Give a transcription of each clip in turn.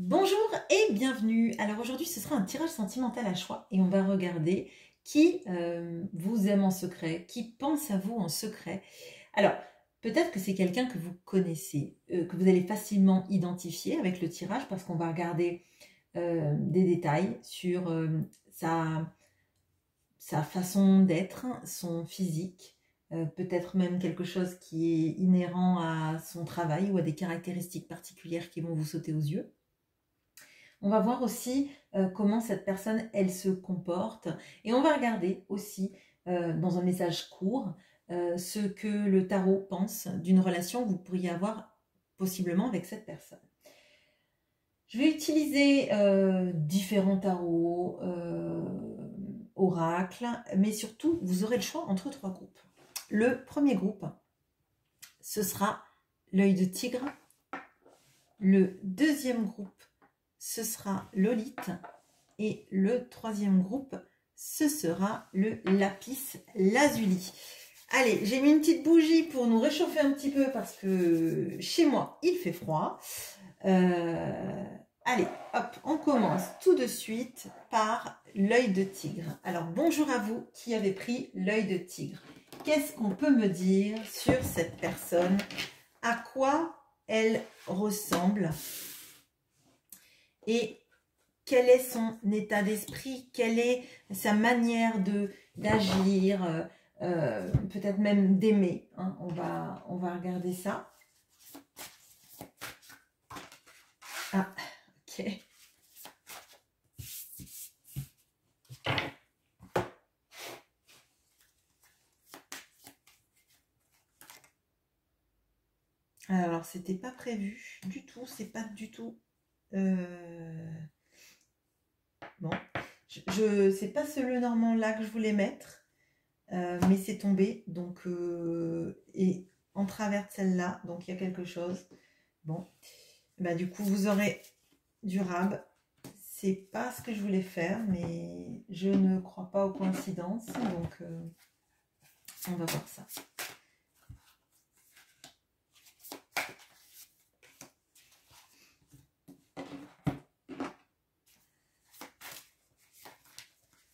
Bonjour et bienvenue. Alors aujourd'hui ce sera un tirage sentimental à choix et on va regarder ce sera un tirage sentimental à choix et on va regarder qui vous aime en secret, qui pense à vous en secret. Alors peut-être que c'est quelqu'un que vous connaissez, que vous allez facilement identifier avec le tirage parce qu'on va regarder des détails sur sa façon d'être, son physique, peut-être même quelque chose qui est inhérent à son travail ou à des caractéristiques particulières qui vont vous sauter aux yeux. On va voir aussi comment cette personne, elle se comporte. Et on va regarder aussi, dans un message court, ce que le tarot pense d'une relation que vous pourriez avoir possiblement avec cette personne. Je vais utiliser différents tarots, oracles, mais surtout, vous aurez le choix entre 3 groupes. Le premier groupe, ce sera l'œil de tigre. Le deuxième groupe, ce sera l'olite. Et le troisième groupe, ce sera le lapis lazuli. Allez, j'ai mis une petite bougie pour nous réchauffer un petit peu parce que chez moi, il fait froid. Allez, hop, on commence tout de suite par l'œil de tigre. Alors, bonjour à vous qui avez pris l'œil de tigre. Qu'est-ce qu'on peut me dire sur cette personne? À quoi elle ressemble? Et quel est son état d'esprit? Quelle est sa manière d'agir, peut-être même d'aimer, hein? On va regarder ça. Ah, ok. Alors, c'était pas prévu du tout, c'est pas du tout... Bon, c'est pas ce le normand là que je voulais mettre, mais c'est tombé, donc, et en travers de celle-là, donc il y a quelque chose. Bon, bah du coup, vous aurez du rab. C'est pas ce que je voulais faire, mais je ne crois pas aux coïncidences, donc on va voir ça.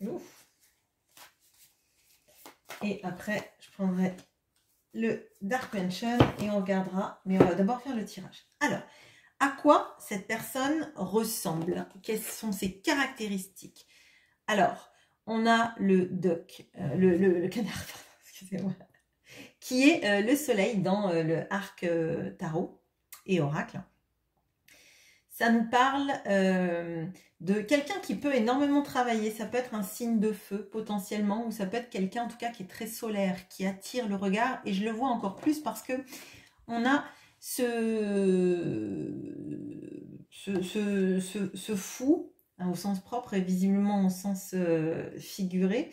Ouf. Et après, je prendrai le Dark Mansion et on regardera, mais on va d'abord faire le tirage. Alors, à quoi cette personne ressemble? Quelles sont ses caractéristiques? Alors, on a le duck, le canard, excusez-moi, qui est le soleil dans le arc tarot et oracle. Ça nous parle de quelqu'un qui peut énormément travailler. Ça peut être un signe de feu potentiellement, ou ça peut être quelqu'un en tout cas qui est très solaire, qui attire le regard. Et je le vois encore plus parce que on a ce fou, hein, au sens propre et visiblement au sens figuré,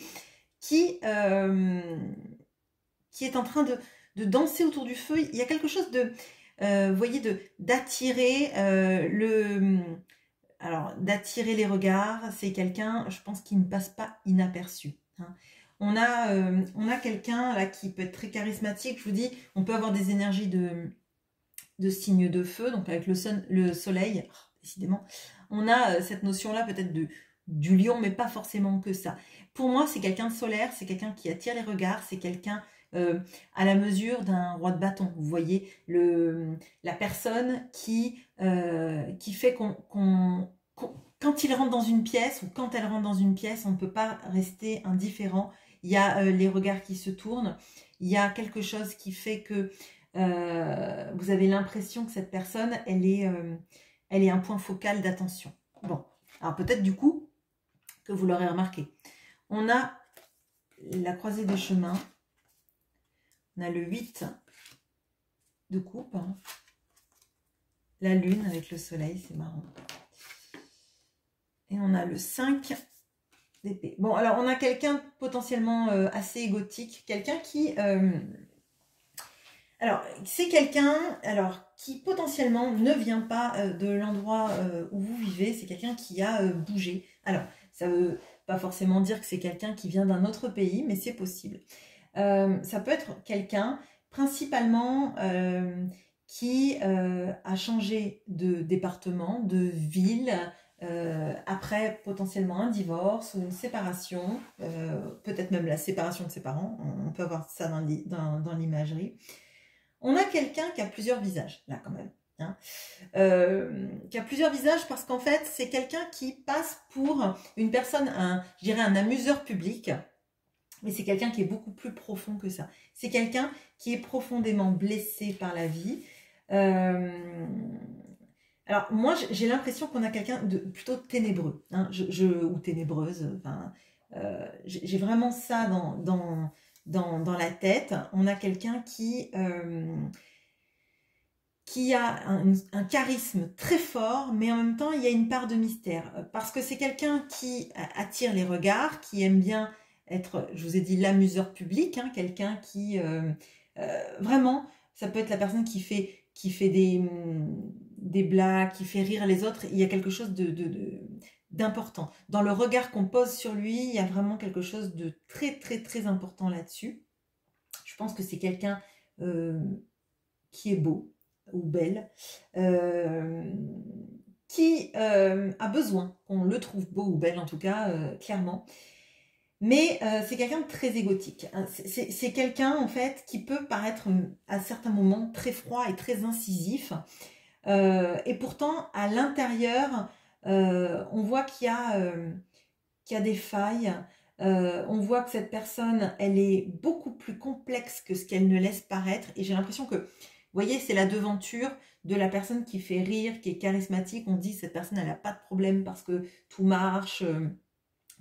qui est en train de danser autour du feu. Il y a quelque chose de... vous voyez, d'attirer d'attirer les regards. C'est quelqu'un, je pense, qui ne passe pas inaperçu, hein. On a quelqu'un là qui peut être très charismatique. Je vous dis, on peut avoir des énergies de signes de feu, donc avec le soleil, décidément. On a cette notion-là peut-être du lion, mais pas forcément que ça. Pour moi, c'est quelqu'un de solaire, c'est quelqu'un qui attire les regards, c'est quelqu'un à la mesure d'un roi de bâton. Vous voyez, la personne qui fait quand il rentre dans une pièce ou quand elle rentre dans une pièce, on ne peut pas rester indifférent. Il y a les regards qui se tournent, il y a quelque chose qui fait que vous avez l'impression que cette personne, elle est un point focal d'attention. Bon, alors peut-être du coup que vous l'aurez remarqué. On a la croisée des chemins. On a le 8 de coupe, hein. La lune avec le soleil, c'est marrant. Et on a le 5 d'épée. Bon, alors on a quelqu'un potentiellement assez égotique, quelqu'un qui... alors, c'est quelqu'un qui potentiellement ne vient pas de l'endroit où vous vivez, c'est quelqu'un qui a bougé. Alors, ça ne veut pas forcément dire que c'est quelqu'un qui vient d'un autre pays, mais c'est possible. Ça peut être quelqu'un principalement qui a changé de département, de ville, après potentiellement un divorce ou une séparation, peut-être même la séparation de ses parents, on peut avoir ça dans l'imagerie. On a quelqu'un qui a plusieurs visages, là quand même. Hein, qui a plusieurs visages parce qu'en fait, c'est quelqu'un qui passe pour une personne, je dirais un amuseur public, mais c'est quelqu'un qui est beaucoup plus profond que ça. C'est quelqu'un qui est profondément blessé par la vie. Alors moi, j'ai l'impression qu'on a quelqu'un de plutôt ténébreux, hein, ou ténébreuse. Enfin, j'ai vraiment ça dans la tête. On a quelqu'un qui a un charisme très fort, mais en même temps, il y a une part de mystère. Parce que c'est quelqu'un qui attire les regards, qui aime bien être, je vous ai dit, l'amuseur public, hein, quelqu'un qui, vraiment, ça peut être la personne qui fait des blagues, qui fait rire les autres. Il y a quelque chose d'important. Dans le regard qu'on pose sur lui, il y a vraiment quelque chose de très, très, très important là-dessus. Je pense que c'est quelqu'un qui est beau, ou belle, qui a besoin qu'on le trouve beau ou belle, en tout cas, clairement. Mais c'est quelqu'un de très égotique. C'est quelqu'un, en fait, qui peut paraître à certains moments très froid et très incisif. Et pourtant, à l'intérieur, on voit qu'il y a des failles. On voit que cette personne, elle est beaucoup plus complexe que ce qu'elle ne laisse paraître. Et j'ai l'impression que, vous voyez, c'est la devanture de la personne qui fait rire, qui est charismatique. On dit cette personne, elle n'a pas de problème parce que tout marche.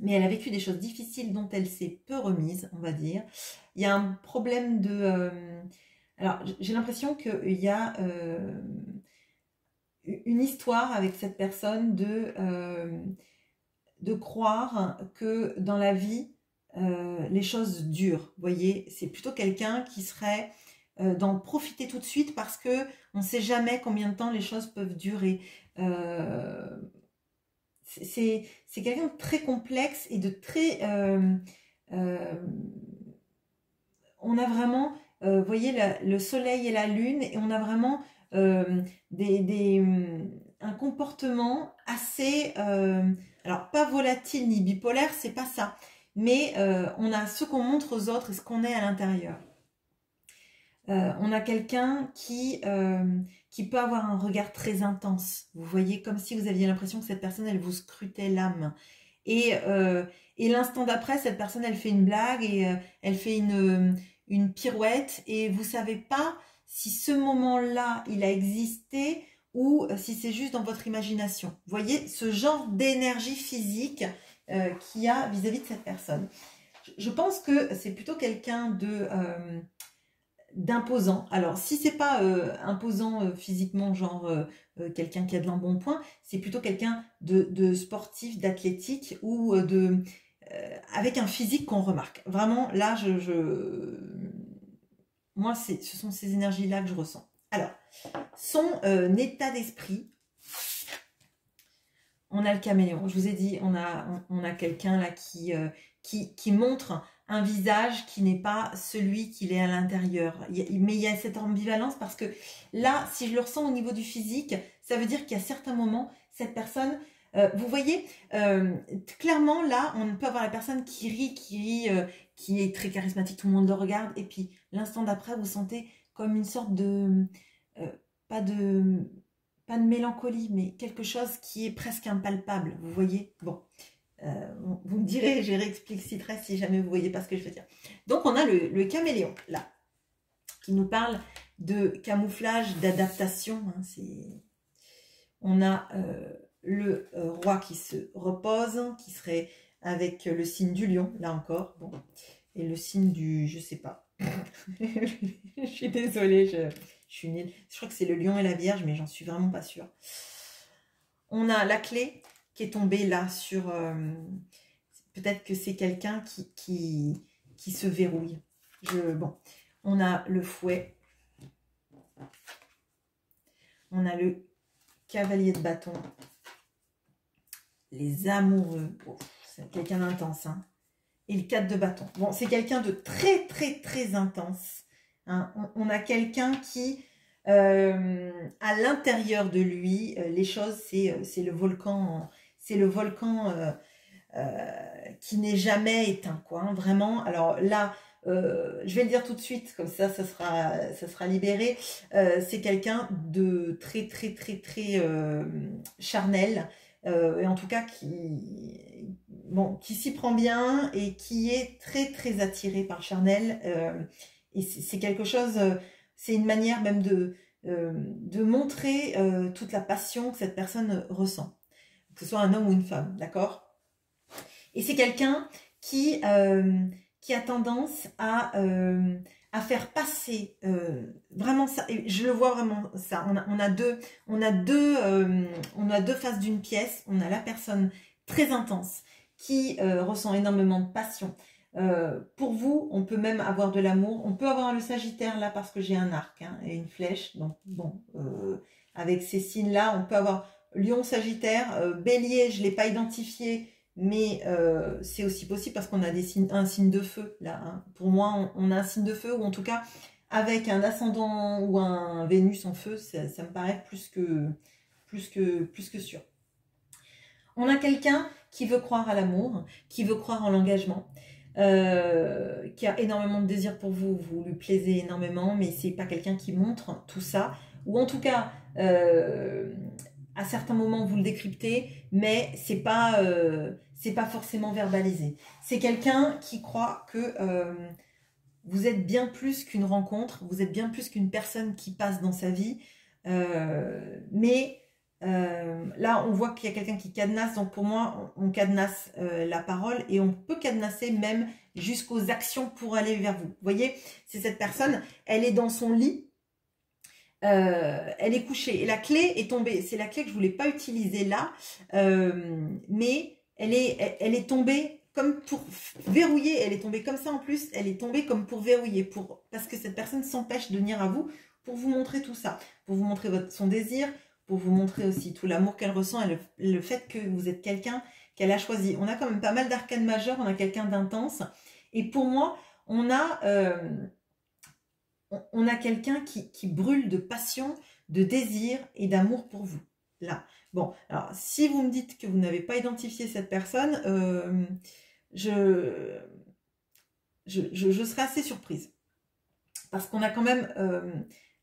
Mais elle a vécu des choses difficiles dont elle s'est peu remise, on va dire. Il y a un problème de... alors, j'ai l'impression qu'il y a une histoire avec cette personne de croire que dans la vie, les choses durent. Vous voyez, c'est plutôt quelqu'un qui serait d'en profiter tout de suite parce que on ne sait jamais combien de temps les choses peuvent durer. C'est quelqu'un de très complexe et de très... on a vraiment, vous voyez, le soleil et la lune, et on a vraiment un comportement assez... alors, pas volatile ni bipolaire, c'est pas ça. Mais on a ce qu'on montre aux autres et ce qu'on est à l'intérieur. On a quelqu'un qui peut avoir un regard très intense. Vous voyez, comme si vous aviez l'impression que cette personne, elle vous scrutait l'âme. Et l'instant d'après, cette personne, elle fait une blague et elle fait une pirouette. Et vous savez pas si ce moment-là, il a existé ou si c'est juste dans votre imagination. Vous voyez, ce genre d'énergie physique qu'il y a vis-à-vis de cette personne. Je pense que c'est plutôt quelqu'un d'imposant. Alors, si c'est pas imposant physiquement, genre quelqu'un qui a de l'embonpoint, c'est plutôt quelqu'un de sportif, d'athlétique ou avec un physique qu'on remarque. Vraiment, là, moi, ce sont ces énergies-là que je ressens. Alors, son état d'esprit, on a le caméléon. Je vous ai dit, on a quelqu'un là qui montre un visage qui n'est pas celui qu'il est à l'intérieur. Mais il y a cette ambivalence parce que là, si je le ressens au niveau du physique, ça veut dire qu'à certains moments, cette personne, vous voyez, clairement là, on peut avoir la personne qui rit, qui est très charismatique, tout le monde le regarde, et puis l'instant d'après, vous sentez comme une sorte de... pas de mélancolie, mais quelque chose qui est presque impalpable, vous voyez. Bon, vous me direz, je réexpliciterai si jamais vous voyez pas ce que je veux dire. Donc on a le caméléon, là, qui nous parle de camouflage, d'adaptation. Hein, on a le roi qui se repose, qui serait avec le signe du lion, là encore, bon, et le signe du, je sais pas. Je suis désolée, je suis nulle. Je crois que c'est le lion et la vierge, mais j'en suis vraiment pas sûre. On a la clé qui est tombée là sur... peut-être que c'est quelqu'un qui se verrouille. Bon, on a le fouet. On a le cavalier de bâton. Les amoureux. Oh, c'est quelqu'un d'intense, hein. Et le 4 de bâton. Bon, c'est quelqu'un de très, très, très intense. Hein. On a quelqu'un qui À l'intérieur de lui, les choses, c'est le volcan qui n'est jamais éteint, quoi, hein, vraiment. Alors là, je vais le dire tout de suite, comme ça sera libéré. C'est quelqu'un de très, très, très, très charnel, et en tout cas bon, qui s'y prend bien et qui est très, très attiré par le charnel. Et c'est quelque chose, c'est une manière même de montrer toute la passion que cette personne ressent, que ce soit un homme ou une femme, d'accord? Et c'est quelqu'un qui a tendance à faire passer vraiment ça. Et je le vois vraiment ça. On a deux faces d'une pièce. On a la personne très intense qui ressent énormément de passion. Pour vous, on peut même avoir de l'amour. On peut avoir le Sagittaire là parce que j'ai un arc, hein, et une flèche. Donc bon, avec ces signes-là, on peut avoir Lion, Sagittaire, Bélier. Je l'ai pas identifié, mais c'est aussi possible parce qu'on a un signe de feu là, hein. Pour moi, on a un signe de feu, ou en tout cas avec un ascendant ou un Vénus en feu, ça me paraît plus que sûr. On a quelqu'un qui veut croire à l'amour, qui veut croire en l'engagement, qui a énormément de désir pour vous, vous lui plaisez énormément, mais c'est pas quelqu'un qui montre tout ça, ou en tout cas, à certains moments vous le décryptez, mais c'est pas forcément verbalisé. C'est quelqu'un qui croit que vous êtes bien plus qu'une rencontre, vous êtes bien plus qu'une personne qui passe dans sa vie, mais là, on voit qu'il y a quelqu'un qui cadenasse, donc pour moi, on cadenasse la parole, et on peut cadenasser même jusqu'aux actions pour aller vers vous. Vous voyez, c'est cette personne, elle est dans son lit, elle est couchée, et la clé est tombée. C'est la clé que je voulais pas utiliser là, mais elle est tombée comme pour verrouiller, elle est tombée comme ça en plus, elle est tombée comme pour verrouiller, parce que cette personne s'empêche de venir à vous pour vous montrer tout ça, pour vous montrer son désir, pour vous montrer aussi tout l'amour qu'elle ressent et le fait que vous êtes quelqu'un qu'elle a choisi. On a quand même pas mal d'arcanes majeures, on a quelqu'un d'intense. Et pour moi, on a quelqu'un qui brûle de passion, de désir et d'amour pour vous. Là. Bon, alors si vous me dites que vous n'avez pas identifié cette personne, je serais assez surprise. Parce qu'on a quand même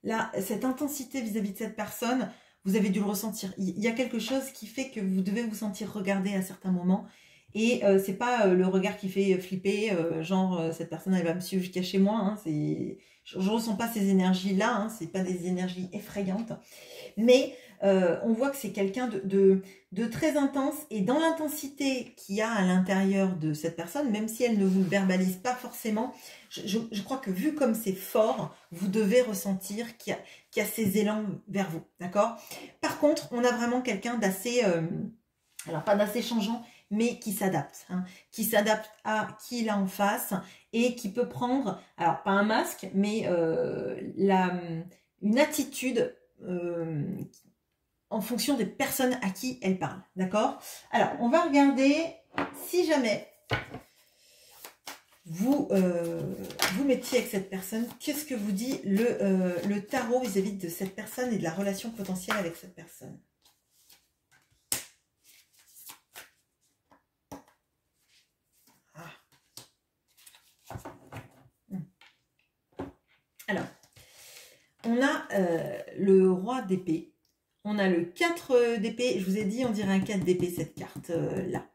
là, cette intensité vis-à-vis de cette personne. Vous avez dû le ressentir. Il y a quelque chose qui fait que vous devez vous sentir regardé à certains moments. Et c'est pas le regard qui fait flipper, genre cette personne elle va me suivre jusqu'à chez moi. Hein, je ressens pas ces énergies-là. Hein, c'est pas des énergies effrayantes. Mais on voit que c'est quelqu'un de très intense. Et dans l'intensité qu'il y a à l'intérieur de cette personne, même si elle ne vous le verbalise pas forcément, je crois que vu comme c'est fort, vous devez ressentir qu'il y a ces élans vers vous, d'accord? Par contre, on a vraiment quelqu'un d'assez, alors pas d'assez changeant, mais qui s'adapte, hein, qui s'adapte à qui il a en face et qui peut prendre, alors pas un masque, mais une attitude en fonction des personnes à qui elle parle, d'accord? Alors, on va regarder si jamais vous mettiez avec cette personne, qu'est-ce que vous dit le tarot vis-à-vis de cette personne et de la relation potentielle avec cette personne? Alors, on a le roi d'épée, on a le 4 d'épée, je vous ai dit, on dirait un 4 d'épée cette carte-là.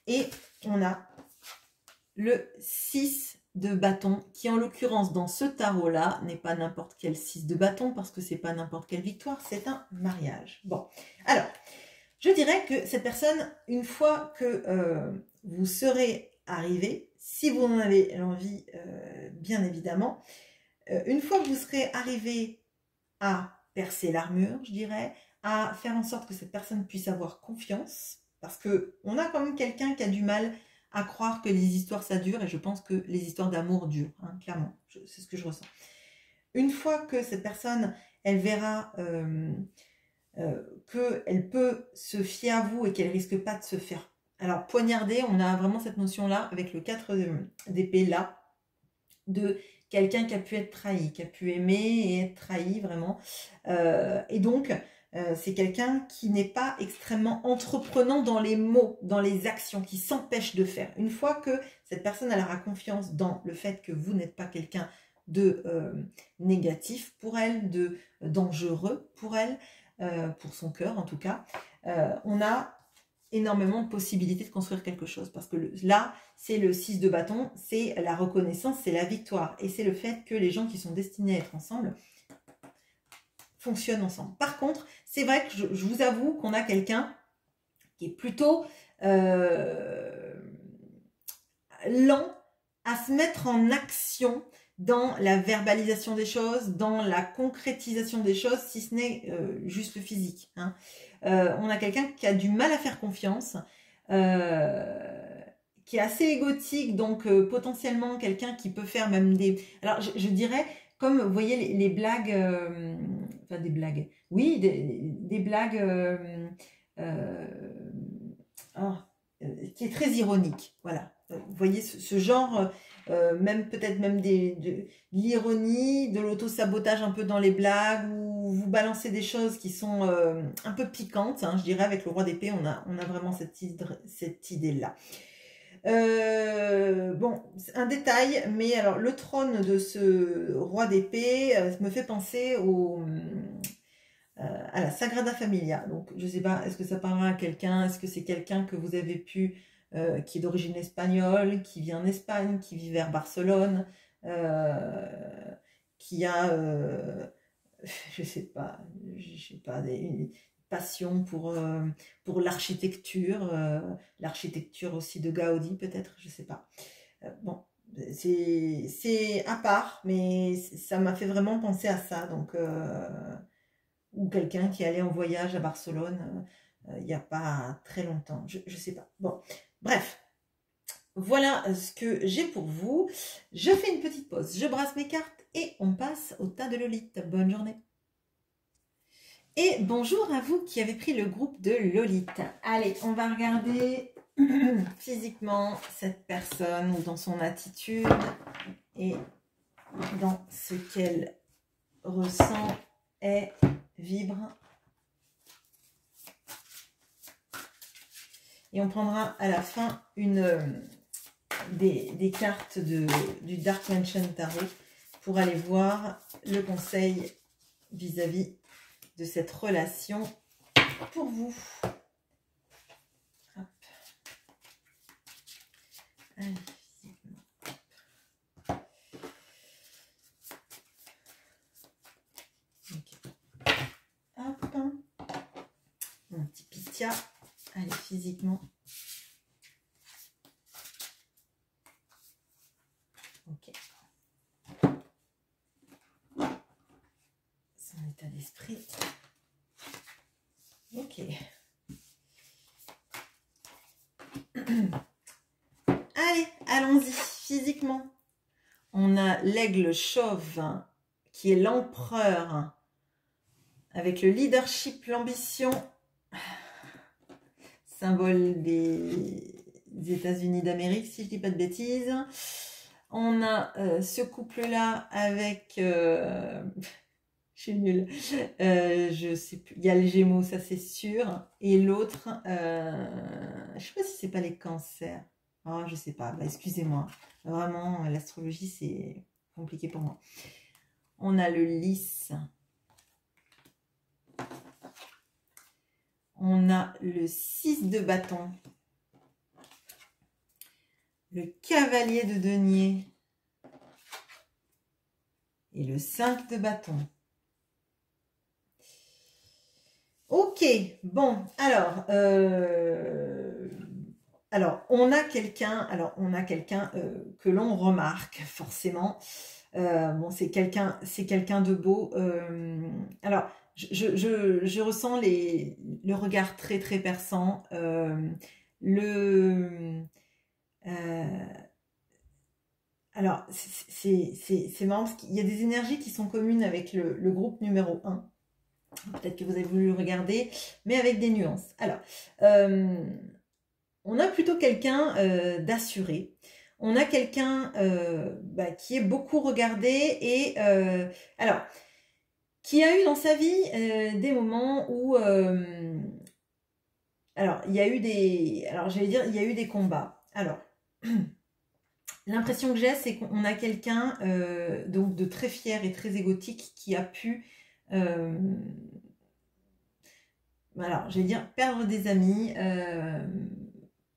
Et on a le 6 de bâton, qui en l'occurrence dans ce tarot-là, n'est pas n'importe quel 6 de bâton, parce que c'est pas n'importe quelle victoire, c'est un mariage. Bon, alors, je dirais que cette personne, une fois que vous serez arrivé, si vous en avez l'envie, bien évidemment, une fois que vous serez arrivé à percer l'armure, je dirais, à faire en sorte que cette personne puisse avoir confiance, parce que on a quand même quelqu'un qui a du mal à croire que les histoires ça dure, et je pense que les histoires d'amour durent, hein, clairement, c'est ce que je ressens. Une fois que cette personne, elle verra qu'elle peut se fier à vous et qu'elle risque pas de se faire, alors poignarder, on a vraiment cette notion là avec le 4 d'épée là, de quelqu'un qui a pu être trahi, qui a pu aimer et être trahi vraiment. Et donc, c'est quelqu'un qui n'est pas extrêmement entreprenant dans les mots, dans les actions, qui s'empêche de faire. Une fois que cette personne elle aura confiance dans le fait que vous n'êtes pas quelqu'un de négatif pour elle, de dangereux pour elle, pour son cœur en tout cas, on a énormément de possibilités de construire quelque chose. Parce que là, c'est le 6 de bâton, c'est la reconnaissance, c'est la victoire. Et c'est le fait que les gens qui sont destinés à être ensemble fonctionnent ensemble. Par contre, c'est vrai que je vous avoue qu'on a quelqu'un qui est plutôt lent à se mettre en action dans la verbalisation des choses, dans la concrétisation des choses, si ce n'est juste le physique. Hein. On a quelqu'un qui a du mal à faire confiance, qui est assez égotique, donc potentiellement quelqu'un qui peut faire même des... Alors je dirais, comme vous voyez les blagues, enfin des blagues, oui, des blagues qui est très ironique, voilà. Vous voyez ce genre... même peut-être même de l'ironie, de l'auto-sabotage un peu dans les blagues, où vous balancez des choses qui sont un peu piquantes, hein, je dirais. Avec le roi d'épée, on a vraiment cette idée-là. Bon, un détail, mais alors le trône de ce roi d'épée me fait penser à la Sagrada Familia. Donc, je ne sais pas, est-ce que ça parlera à quelqu'un? Est-ce que c'est quelqu'un que vous avez pu... qui est d'origine espagnole, qui vit en Espagne, qui vit vers Barcelone, qui a, je sais pas, une passion pour l'architecture aussi de Gaudi peut-être, je sais pas. Bon, c'est à part, mais ça m'a fait vraiment penser à ça. Donc, ou quelqu'un qui allait en voyage à Barcelone il n'y a pas très longtemps, je sais pas. Bon, bref, voilà ce que j'ai pour vous. Je fais une petite pause, je brasse mes cartes et on passe au tas de Lolita. Bonne journée. Et bonjour à vous qui avez pris le groupe de Lolita. Allez, on va regarder physiquement cette personne ou dans son attitude et dans ce qu'elle ressent, est, vibre. Et on prendra à la fin des cartes du Dark Mansion Tarot pour aller voir le conseil vis-à-vis de cette relation pour vous. Hop. Allez, okay. Hop. Mon petit Pythia. Allez, physiquement. Ok. Son état d'esprit. Ok. Allez, allons-y. Physiquement. On a l'aigle chauve qui est l'empereur avec le leadership, l'ambition. Symbole des États-Unis d'Amérique, si je ne dis pas de bêtises. On a ce couple-là avec... je suis nulle. Je sais plus. Il y a les Gémeaux, ça c'est sûr. Et l'autre, je ne sais pas si c'est pas les Cancers. Oh, je ne sais pas. Bah, excusez-moi. Vraiment, l'astrologie, c'est compliqué pour moi. On a le Lys. On a le 6 de bâton, le cavalier de denier et le 5 de bâton. Ok, bon, alors on a quelqu'un, que l'on remarque forcément. Bon, c'est quelqu'un de beau. Alors, je ressens le regard très très perçant, alors c'est marrant parce qu'il y a des énergies qui sont communes avec le groupe numéro 1. Peut-être que vous avez voulu le regarder, mais avec des nuances. Alors, on a plutôt quelqu'un d'assuré. On a quelqu'un qui est beaucoup regardé et alors qui a eu dans sa vie des moments où alors il y a eu des j'allais dire il y a eu des combats. Alors l'impression que j'ai, c'est qu'on a quelqu'un donc de très fier et très égotique qui a pu alors j'allais dire perdre des amis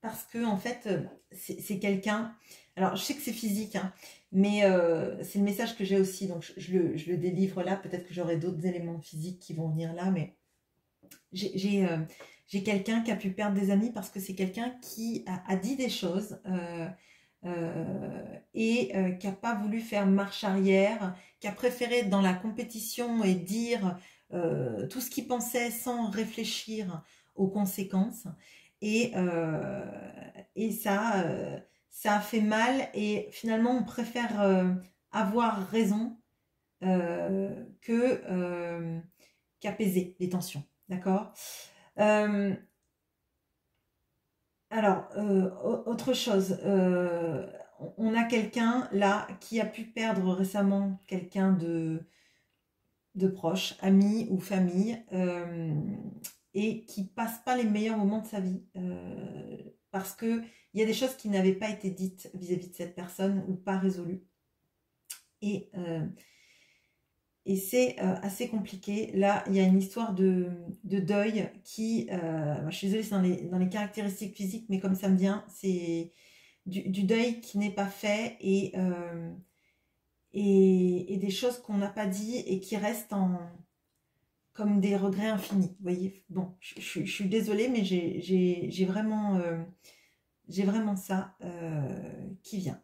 parce que en fait c'est quelqu'un. Alors je sais que c'est physique, hein, mais c'est le message que j'ai aussi, donc je le délivre là. Peut-être que j'aurai d'autres éléments physiques qui vont venir là, mais j'ai quelqu'un qui a pu perdre des amis parce que c'est quelqu'un qui a dit des choses et qui n'a pas voulu faire marche arrière, qui a préféré être dans la compétition et dire tout ce qu'il pensait sans réfléchir aux conséquences. Et, ça a fait mal et finalement on préfère avoir raison qu'apaiser les tensions. D'accord. Alors, autre chose, on a quelqu'un là qui a pu perdre récemment quelqu'un de proche, ami ou famille, et qui passe pas les meilleurs moments de sa vie parce que il y a des choses qui n'avaient pas été dites vis-à-vis de cette personne ou pas résolues. Et c'est assez compliqué. Là, il y a une histoire de deuil qui, je suis désolée, c'est dans les caractéristiques physiques, mais comme ça me vient, c'est du deuil qui n'est pas fait et des choses qu'on n'a pas dit et qui restent comme des regrets infinis. Vous voyez, bon, je suis désolée, mais j'ai vraiment ça qui vient.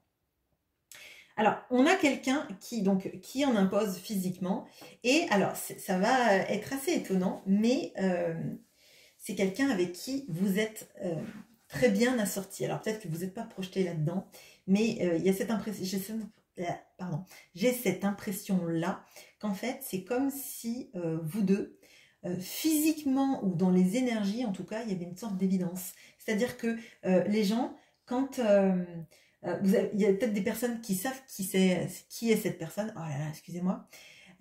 Alors, on a quelqu'un qui en impose physiquement, et alors ça va être assez étonnant, mais c'est quelqu'un avec qui vous êtes très bien assorti. Alors peut-être que vous n'êtes pas projeté là-dedans, mais il y a cette impression, j'ai cette impression-là qu'en fait c'est comme si vous deux, physiquement ou dans les énergies en tout cas, il y avait une sorte d'évidence. C'est-à-dire que les gens, quand il y a peut-être des personnes qui savent qui est cette personne, oh là là, excusez-moi,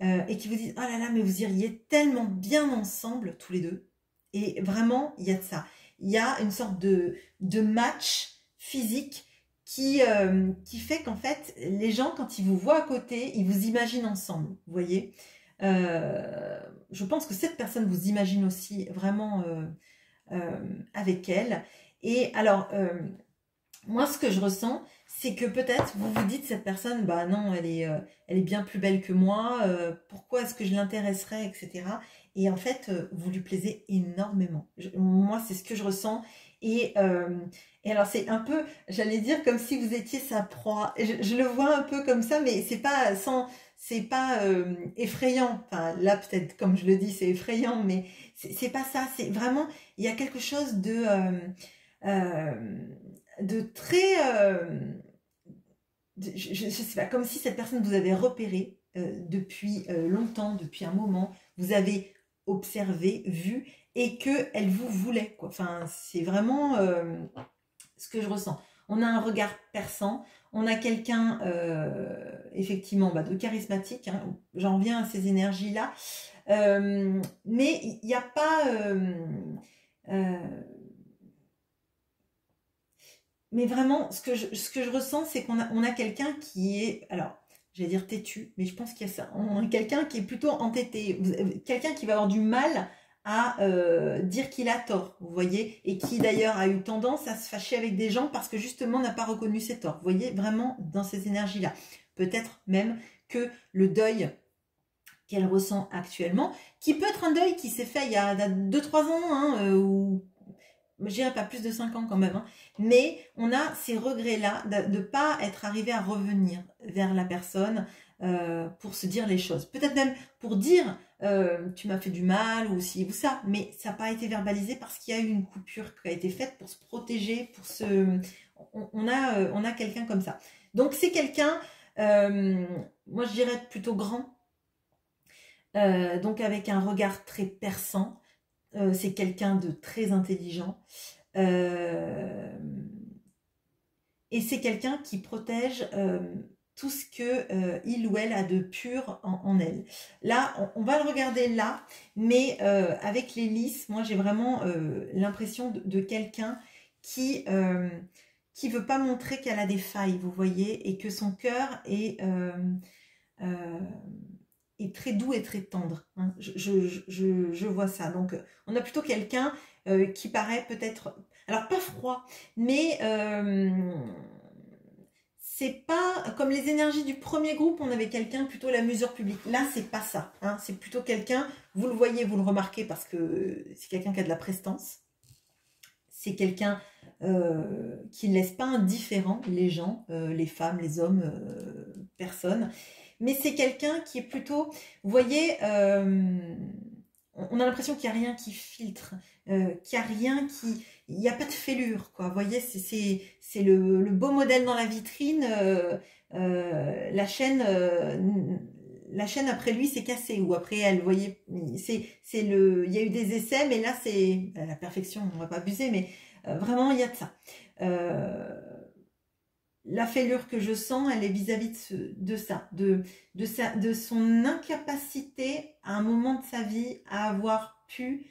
et qui vous disent, oh là là, mais vous iriez tellement bien ensemble, tous les deux. Et vraiment, il y a de ça. Il y a une sorte de match physique qui fait qu'en fait, les gens, quand ils vous voient à côté, ils vous imaginent ensemble, vous voyez. Je pense que cette personne vous imagine aussi vraiment avec elle. Et alors, moi, ce que je ressens, c'est que peut-être vous vous dites, cette personne, bah non, elle est bien plus belle que moi, pourquoi est-ce que je l'intéresserais, etc. Et en fait, vous lui plaisez énormément. Moi, c'est ce que je ressens. Et alors, c'est un peu, j'allais dire, comme si vous étiez sa proie. Je le vois un peu comme ça, mais c'est pas effrayant. Enfin, là, peut-être, comme je le dis, c'est effrayant, mais c'est pas ça. C'est vraiment, il y a quelque chose de très je sais pas, comme si cette personne vous avait repéré depuis longtemps, depuis un moment, vous avez observé, vu, et que elle vous voulait, quoi. Enfin, c'est vraiment ce que je ressens. On a un regard perçant, on a quelqu'un effectivement de charismatique, hein. J'en reviens à ces énergies-là, mais il n'y a pas mais vraiment, ce que je ressens, c'est qu'on a quelqu'un qui est, alors, j'allais dire têtu, mais je pense qu'il y a ça. On a quelqu'un qui est plutôt entêté, quelqu'un qui va avoir du mal à dire qu'il a tort, vous voyez, et qui d'ailleurs a eu tendance à se fâcher avec des gens parce que justement n'a pas reconnu ses torts. Vous voyez, vraiment dans ces énergies-là. Peut-être même que le deuil qu'elle ressent actuellement, qui peut être un deuil qui s'est fait il y a 2-3 ans, hein, ou je dirais pas plus de 5 ans quand même, hein. Mais on a ces regrets-là de ne pas être arrivé à revenir vers la personne pour se dire les choses. Peut-être même pour dire tu m'as fait du mal ou ci ou ça, mais ça n'a pas été verbalisé parce qu'il y a eu une coupure qui a été faite pour se protéger, on a quelqu'un comme ça. Donc c'est quelqu'un, moi je dirais plutôt grand, donc avec un regard très perçant. C'est quelqu'un de très intelligent et c'est quelqu'un qui protège tout ce que il ou elle a de pur en elle. Là, on va le regarder là, mais avec les lys, moi j'ai vraiment l'impression de quelqu'un qui veut pas montrer qu'elle a des failles, vous voyez, et que son cœur euh, est très doux et très tendre. Hein. Je vois ça. Donc, on a plutôt quelqu'un qui paraît peut-être, alors pas froid, mais c'est pas comme les énergies du premier groupe. On avait quelqu'un plutôt la mesure publique. Là, c'est pas ça. Hein. C'est plutôt quelqu'un. Vous le voyez, vous le remarquez parce que c'est quelqu'un qui a de la prestance. C'est quelqu'un qui ne laisse pas indifférent les gens, les femmes, les hommes, personne. Mais c'est quelqu'un qui est plutôt, vous voyez, on a l'impression qu'il n'y a rien qui filtre, qu'il n'y a rien qui, il n'y a pas de fêlure, quoi. Vous voyez, c'est le beau modèle dans la vitrine. La chaîne après lui c'est cassé ou après elle, vous voyez, il y a eu des essais, mais là c'est la perfection, on va pas abuser, mais vraiment il y a de ça. La fêlure que je sens, elle est vis-à-vis de ça, de son incapacité à un moment de sa vie à avoir pu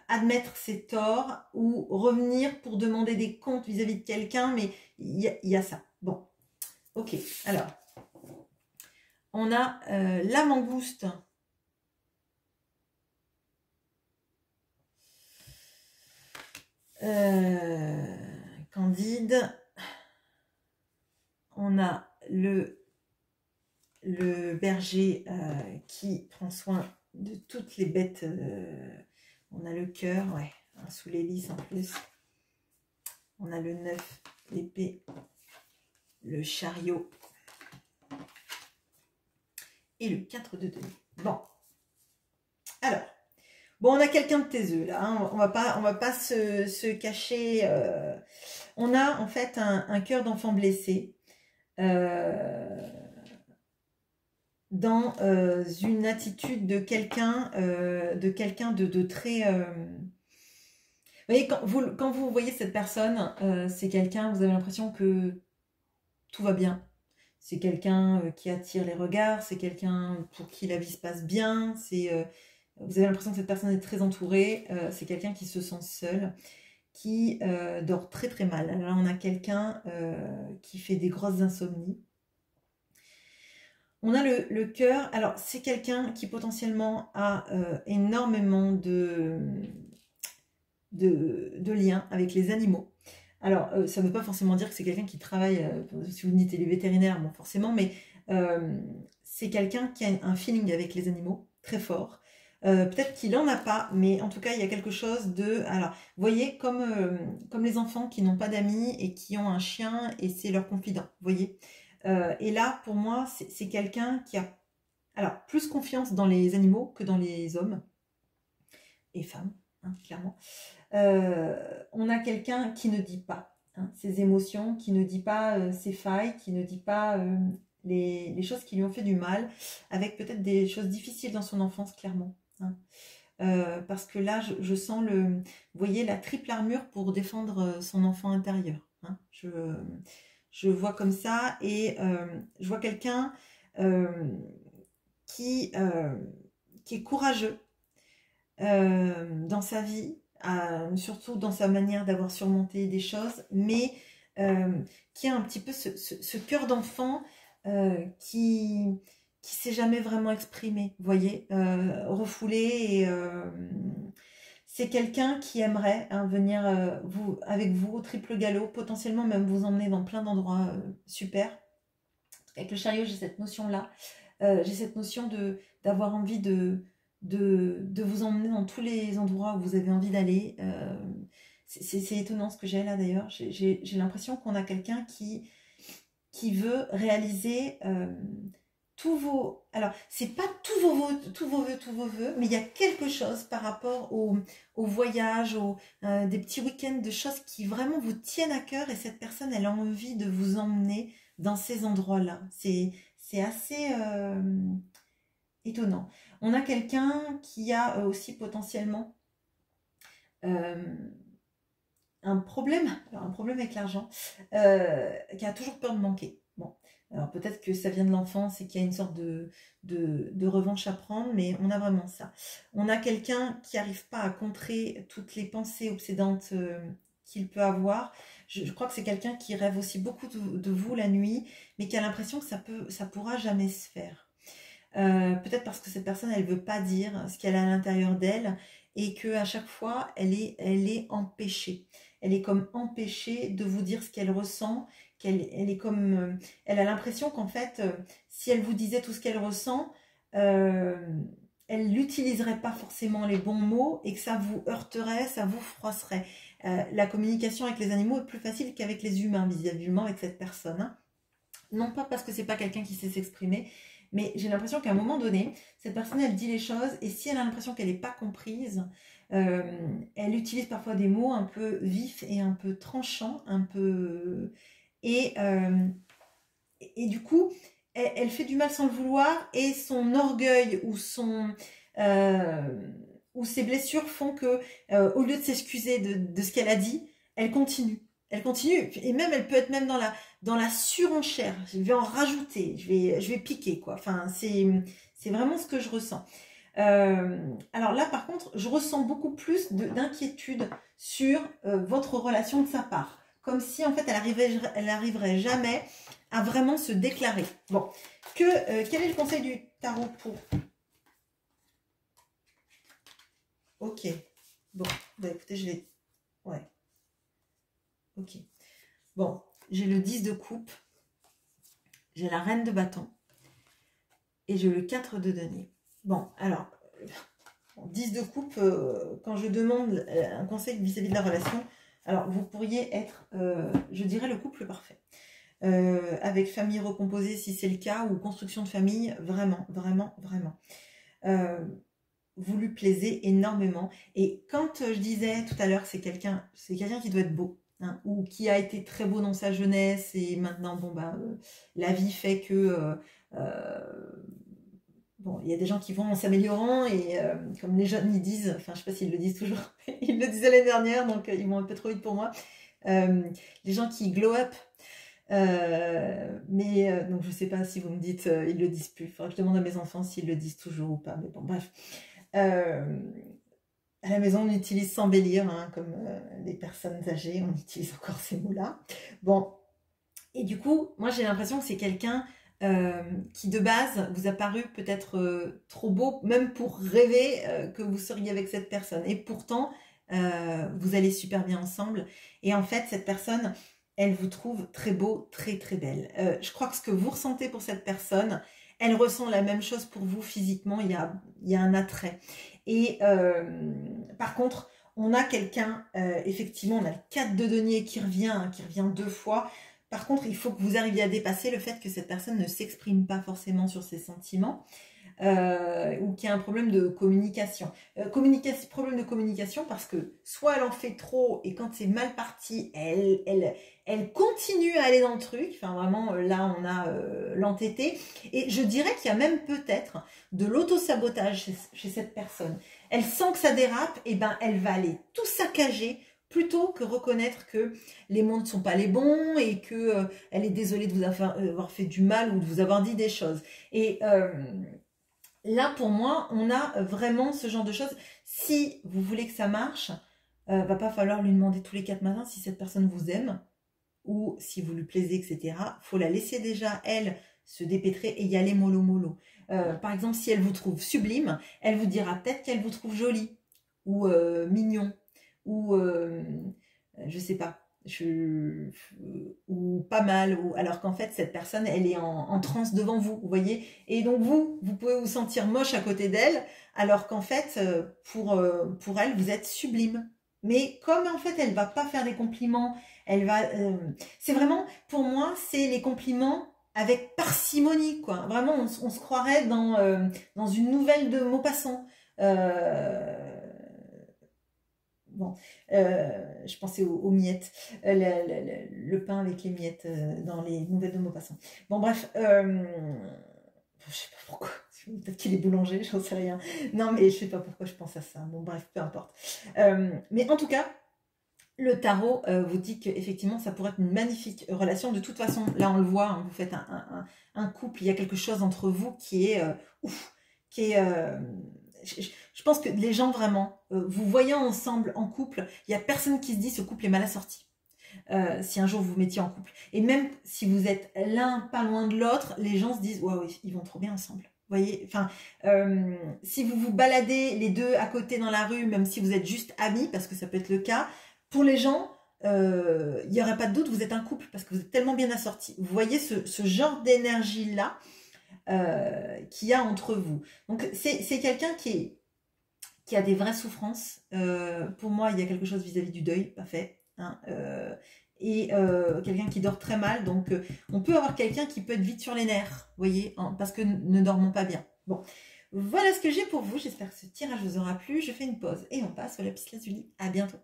admettre ses torts ou revenir pour demander des comptes vis-à-vis de quelqu'un, mais il y a ça. Bon, ok, alors, on a la mangouste. Candide. On a le berger qui prend soin de toutes les bêtes. On a le cœur, ouais, sous l'hélice en plus. On a le 9, l'épée, le chariot et le 4 de denier. Bon. Alors, bon, on a quelqu'un de taiseux là. Hein. On va pas se cacher. On a en fait un cœur d'enfant blessé. Dans une attitude de quelqu'un de très... Vous voyez, quand vous voyez cette personne, c'est quelqu'un, vous avez l'impression que tout va bien. C'est quelqu'un qui attire les regards, c'est quelqu'un pour qui la vie se passe bien, vous avez l'impression que cette personne est très entourée, c'est quelqu'un qui se sent seul, qui dort très très mal. Alors là, on a quelqu'un qui fait des grosses insomnies. On a le cœur, alors c'est quelqu'un qui potentiellement a énormément de liens avec les animaux. Alors ça ne veut pas forcément dire que c'est quelqu'un qui travaille, si vous me dites les vétérinaires, bon forcément, mais c'est quelqu'un qui a un feeling avec les animaux très fort. Peut-être qu'il n'en a pas, mais en tout cas il y a quelque chose de... Alors, vous voyez, comme les enfants qui n'ont pas d'amis et qui ont un chien et c'est leur confident, vous voyez. Et là, pour moi, c'est quelqu'un qui a alors plus confiance dans les animaux que dans les hommes et femmes, hein, clairement. On a quelqu'un qui ne dit pas hein, ses émotions, qui ne dit pas ses failles, qui ne dit pas les choses qui lui ont fait du mal, avec peut-être des choses difficiles dans son enfance, clairement. Hein. Parce que là, je sens vous voyez, la triple armure pour défendre son enfant intérieur. Hein. Je vois comme ça et je vois quelqu'un qui est courageux dans sa vie, surtout dans sa manière d'avoir surmonté des choses, mais qui a un petit peu ce cœur d'enfant qui s'est jamais vraiment exprimé, vous voyez, refoulé et c'est quelqu'un qui aimerait hein, venir avec vous au triple galop, potentiellement même vous emmener dans plein d'endroits super. Avec le chariot, j'ai cette notion-là. J'ai cette notion d'avoir envie de vous emmener dans tous les endroits où vous avez envie d'aller. C'est étonnant ce que j'ai là d'ailleurs. J'ai l'impression qu'on a quelqu'un qui veut réaliser tous vos... Alors, c'est pas tous vos vœux, mais il y a quelque chose par rapport au voyage, des petits week-ends, de choses qui vraiment vous tiennent à cœur et cette personne, elle a envie de vous emmener dans ces endroits-là. C'est assez étonnant. On a quelqu'un qui a aussi potentiellement un un problème, alors un problème avec l'argent, qui a toujours peur de manquer. Bon, alors peut-être que ça vient de l'enfance et qu'il y a une sorte de revanche à prendre, mais on a vraiment ça. On a quelqu'un qui n'arrive pas à contrer toutes les pensées obsédantes qu'il peut avoir. Je crois que c'est quelqu'un qui rêve aussi beaucoup de vous la nuit, mais qui a l'impression que ça pourra jamais se faire. Peut-être parce que cette personne, elle veut pas dire ce qu'elle a à l'intérieur d'elle et que à chaque fois, elle est empêchée. Elle est comme empêchée de vous dire ce qu'elle ressent, elle est comme, elle a l'impression qu'en fait, si elle vous disait tout ce qu'elle ressent, elle n'utiliserait pas forcément les bons mots et que ça vous heurterait, ça vous froisserait. La communication avec les animaux est plus facile qu'avec les humains, visiblement, avec cette personne. Hein. Non pas parce que c'est pas quelqu'un qui sait s'exprimer, mais j'ai l'impression qu'à un moment donné, cette personne, elle dit les choses, et si elle a l'impression qu'elle n'est pas comprise, elle utilise parfois des mots un peu vifs et un peu tranchants, un peu... Et, euh, et du coup, elle fait du mal sans le vouloir, et son orgueil ou ses blessures font que, au lieu de s'excuser de ce qu'elle a dit, elle continue. Elle continue, et même elle peut être même dans la surenchère. Je vais en rajouter, je vais piquer, quoi. Enfin, c'est vraiment ce que je ressens. Alors là, par contre, je ressens beaucoup plus d'inquiétude sur votre relation de sa part. Comme si, en fait, elle arriverait jamais à vraiment se déclarer. Bon, quel est le conseil du tarot pour... Ok. Bon, bah écoutez, je vais... Ouais. Ok. Bon, j'ai le 10 de coupe, j'ai la reine de bâton et j'ai le 4 de denier. Bon, alors, 10 de coupe, quand je demande un conseil vis-à-vis de la relation, alors vous pourriez être, je dirais, le couple parfait. Avec famille recomposée si c'est le cas, ou construction de famille, vraiment, vraiment, vraiment. Vous lui plaisez énormément. Et quand je disais tout à l'heure que c'est quelqu'un qui doit être beau, hein, ou qui a été très beau dans sa jeunesse, et maintenant, bon, bah, la vie fait que... bon, il y a des gens qui vont en s'améliorant, et comme les jeunes ils disent, enfin je sais pas s'ils le disent toujours, ils le disaient l'année dernière, donc ils vont un peu trop vite pour moi, les gens qui glow up, donc je sais pas si vous me dites ils le disent plus, il faudra que je demande à mes enfants s'ils le disent toujours ou pas, mais bon bref. À la maison on utilise s'embellir, hein, comme les personnes âgées, on utilise encore ces mots-là. Bon, et du coup, moi j'ai l'impression que c'est quelqu'un qui de base vous a paru peut-être trop beau, même pour rêver que vous seriez avec cette personne. Et pourtant, vous allez super bien ensemble. Et en fait, cette personne, elle vous trouve très beau, très très belle. Je crois que ce que vous ressentez pour cette personne, elle ressent la même chose pour vous physiquement, il y a un attrait. Et par contre, on a quelqu'un, effectivement, on a le 4 de denier qui revient, hein, qui revient 2 fois. Par contre, il faut que vous arriviez à dépasser le fait que cette personne ne s'exprime pas forcément sur ses sentiments, ou qu'il y a un problème de communication. Problème de communication parce que soit elle en fait trop et quand c'est mal parti, elle continue à aller dans le truc. Enfin vraiment, là on a l'entêté. Et je dirais qu'il y a même peut-être de l'auto-sabotage chez cette personne. Elle sent que ça dérape, et ben elle va aller tout saccager, plutôt que reconnaître que les mots ne sont pas les bons et que elle est désolée de vous avoir fait du mal ou de vous avoir dit des choses. Et là, pour moi, on a vraiment ce genre de choses. Si vous voulez que ça marche, va pas falloir lui demander tous les 4 matins si cette personne vous aime ou si vous lui plaisez, etc. Faut la laisser déjà, elle, se dépêtrer et y aller mollo mollo. Par exemple, si elle vous trouve sublime, elle vous dira peut-être qu'elle vous trouve jolie ou mignon, ou je sais pas, ou pas mal, ou alors qu'en fait cette personne elle est en transe devant vous, vous voyez, et donc vous pouvez vous sentir moche à côté d'elle, alors qu'en fait pour elle vous êtes sublime. Mais comme en fait elle va pas faire des compliments, elle va c'est vraiment, pour moi c'est les compliments avec parcimonie, quoi. Vraiment on se croirait dans une nouvelle de Maupassant. Bon, je pensais aux miettes, le pain avec les miettes dans les nouvelles de Maupassant. Bon, bref, je sais pas pourquoi, peut-être qu'il est boulanger, j'en sais rien. Non, mais je sais pas pourquoi je pense à ça. Bon, bref, peu importe. Mais en tout cas, le tarot vous dit qu'effectivement, ça pourrait être une magnifique relation. De toute façon, là, on le voit, hein, vous faites un couple, il y a quelque chose entre vous qui est ouf, qui est... je pense que les gens, vraiment, vous voyant ensemble en couple, il n'y a personne qui se dit ce couple est mal assorti. Si un jour vous vous mettiez en couple. Et même si vous êtes l'un pas loin de l'autre, les gens se disent waouh, ils vont trop bien ensemble. Vous voyez, enfin, si vous vous baladez les deux à côté dans la rue, même si vous êtes juste amis, parce que ça peut être le cas, pour les gens, il n'y aurait pas de doute, vous êtes un couple parce que vous êtes tellement bien assortis. Vous voyez ce genre d'énergie-là qu'il y a entre vous. Donc, c'est quelqu'un qui a des vraies souffrances. Pour moi, il y a quelque chose vis-à-vis du deuil, pas fait. Hein, et quelqu'un qui dort très mal. Donc, on peut avoir quelqu'un qui peut être vite sur les nerfs, vous voyez, hein, parce que ne dormons pas bien. Bon, voilà ce que j'ai pour vous. J'espère que ce tirage vous aura plu. Je fais une pause et on passe au lapis lazuli. À bientôt.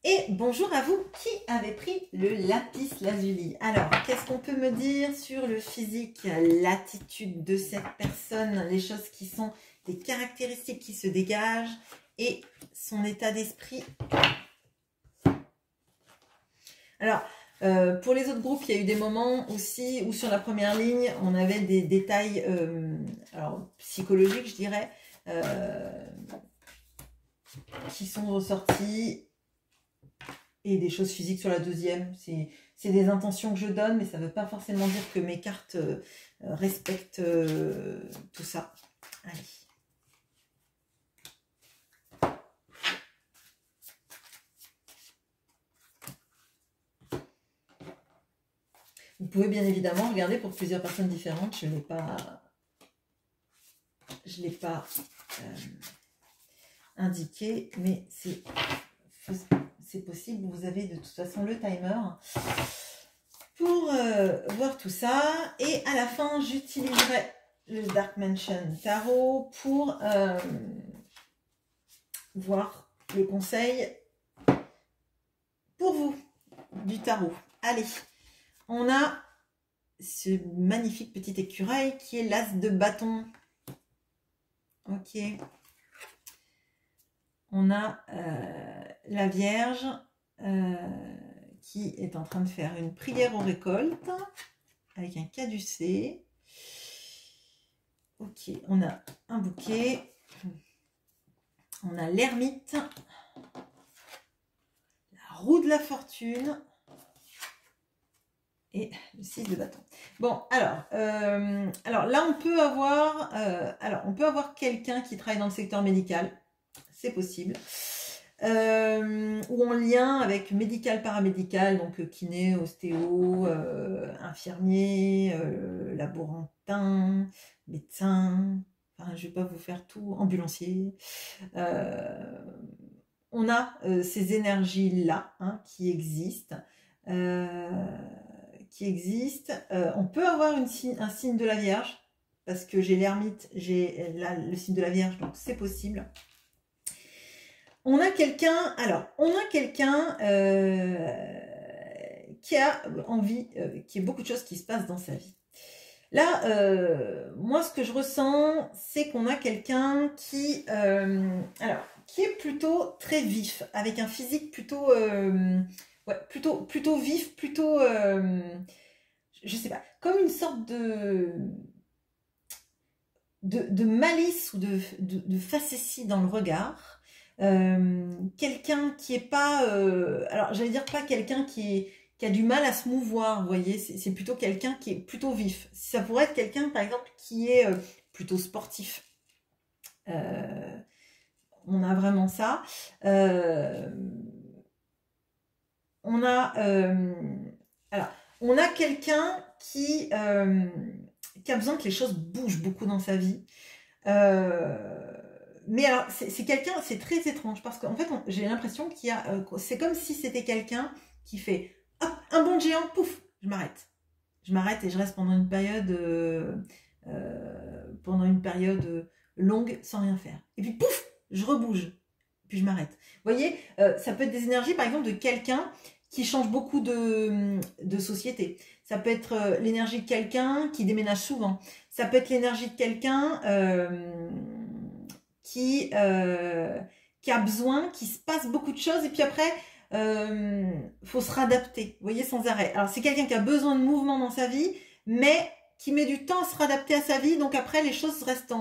Et bonjour à vous qui avez pris le lapis lazuli. Alors, qu'est-ce qu'on peut me dire sur le physique, l'attitude de cette personne, les choses qui sont des caractéristiques qui se dégagent et son état d'esprit. Alors, pour les autres groupes, il y a eu des moments aussi où sur la première ligne, on avait des détails alors, psychologiques, je dirais, qui sont ressortis. Et des choses physiques sur la deuxième. C'est des intentions que je donne, mais ça ne veut pas forcément dire que mes cartes respectent tout ça. Allez. Vous pouvez bien évidemment regarder pour plusieurs personnes différentes. Je ne l'ai pas indiqué, mais c'est possible. Vous avez de toute façon le timer pour voir tout ça. Et à la fin, j'utiliserai le Dark Mansion Tarot pour voir le conseil pour vous du tarot. Allez, on a ce magnifique petit écureuil qui est l'as de bâton. Ok. On a la Vierge qui est en train de faire une prière aux récoltes avec un caducée. Ok, on a un bouquet. On a l'ermite. La roue de la fortune. Et le 6 de bâton. Bon, alors là, on peut avoir quelqu'un qui travaille dans le secteur médical. C'est possible. Ou en lien avec médical, paramédical, donc kiné, ostéo, infirmier, laborantin, médecin, enfin je ne vais pas vous faire tout, ambulancier. On a ces énergies-là qui existent. On peut avoir un signe de la Vierge, parce que j'ai l'ermite, j'ai le signe de la Vierge, donc c'est possible. On a quelqu'un qui a envie, qui a beaucoup de choses qui se passent dans sa vie. Là, moi, ce que je ressens, c'est qu'on a quelqu'un qui est plutôt très vif, avec un physique plutôt, plutôt vif, plutôt, je sais pas, comme une sorte de malice ou de facétie dans le regard. Quelqu'un qui est pas alors j'allais dire pas quelqu'un qui a du mal à se mouvoir, vous voyez, c'est plutôt quelqu'un qui est plutôt vif. Ça pourrait être quelqu'un par exemple qui est plutôt sportif. On a vraiment ça. On a quelqu'un qui a besoin que les choses bougent beaucoup dans sa vie. Mais alors, c'est quelqu'un, c'est très étrange, parce qu'en fait, j'ai l'impression qu'il y a... c'est comme si c'était quelqu'un qui fait hop, un bond de géant, pouf, je m'arrête. Je m'arrête et je reste pendant une période longue sans rien faire. Et puis, pouf, je rebouge. Puis je m'arrête. Vous voyez, ça peut être des énergies, par exemple, de quelqu'un qui change beaucoup de société. Ça peut être l'énergie de quelqu'un qui déménage souvent. Ça peut être l'énergie de quelqu'un... qui a besoin, qu'il se passe beaucoup de choses, et puis après, faut se réadapter, vous voyez, sans arrêt. Alors, c'est quelqu'un qui a besoin de mouvement dans sa vie, mais qui met du temps à se réadapter à sa vie, donc après, les choses restent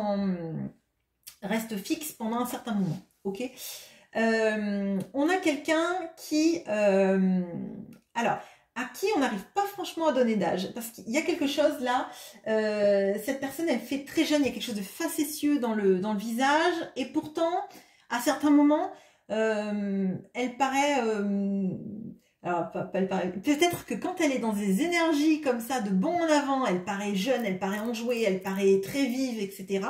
fixes pendant un certain moment, ok. On a quelqu'un qui... alors, à qui on n'arrive pas franchement à donner d'âge, parce qu'il y a quelque chose là, cette personne, elle fait très jeune, il y a quelque chose de facétieux dans le visage, et pourtant, à certains moments, elle paraît... alors, elle paraît... Peut-être que quand elle est dans des énergies comme ça, de bon en avant, elle paraît jeune, elle paraît enjouée, elle paraît très vive, etc.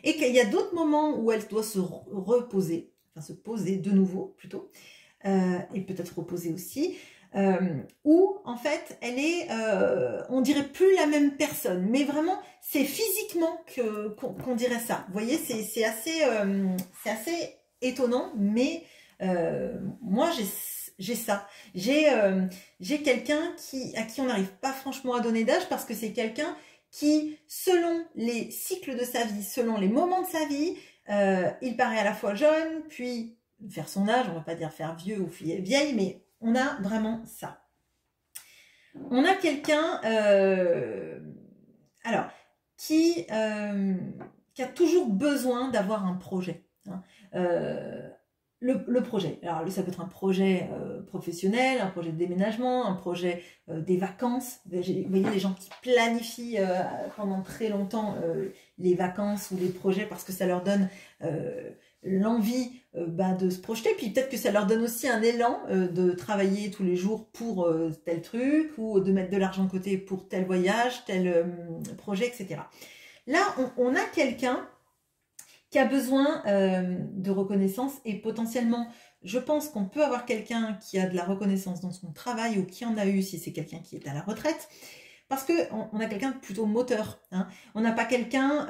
Et qu'il y a d'autres moments où elle doit se reposer, enfin se poser de nouveau plutôt, et peut-être reposer aussi, où en fait elle est, on dirait plus la même personne, mais vraiment c'est physiquement qu'on dirait ça. Vous voyez, c'est assez étonnant, mais moi j'ai ça. J'ai quelqu'un à qui on n'arrive pas franchement à donner d'âge parce que c'est quelqu'un qui, selon les cycles de sa vie, selon les moments de sa vie, il paraît à la fois jeune, puis faire son âge, on va pas dire faire vieux ou vieille, mais on a vraiment ça. On a quelqu'un alors qui a toujours besoin d'avoir un projet. Hein. Le projet, alors ça peut être un projet professionnel, un projet de déménagement, un projet des vacances. Vous voyez les gens qui planifient pendant très longtemps les vacances ou les projets parce que ça leur donne l'envie de se projeter, puis peut-être que ça leur donne aussi un élan de travailler tous les jours pour tel truc ou de mettre de l'argent de côté pour tel voyage, tel projet, etc. Là, on a quelqu'un qui a besoin de reconnaissance et potentiellement, je pense qu'on peut avoir quelqu'un qui a de la reconnaissance dans son travail ou qui en a eu si c'est quelqu'un qui est à la retraite, parce qu'on a quelqu'un de plutôt moteur. Hein. On n'a pas quelqu'un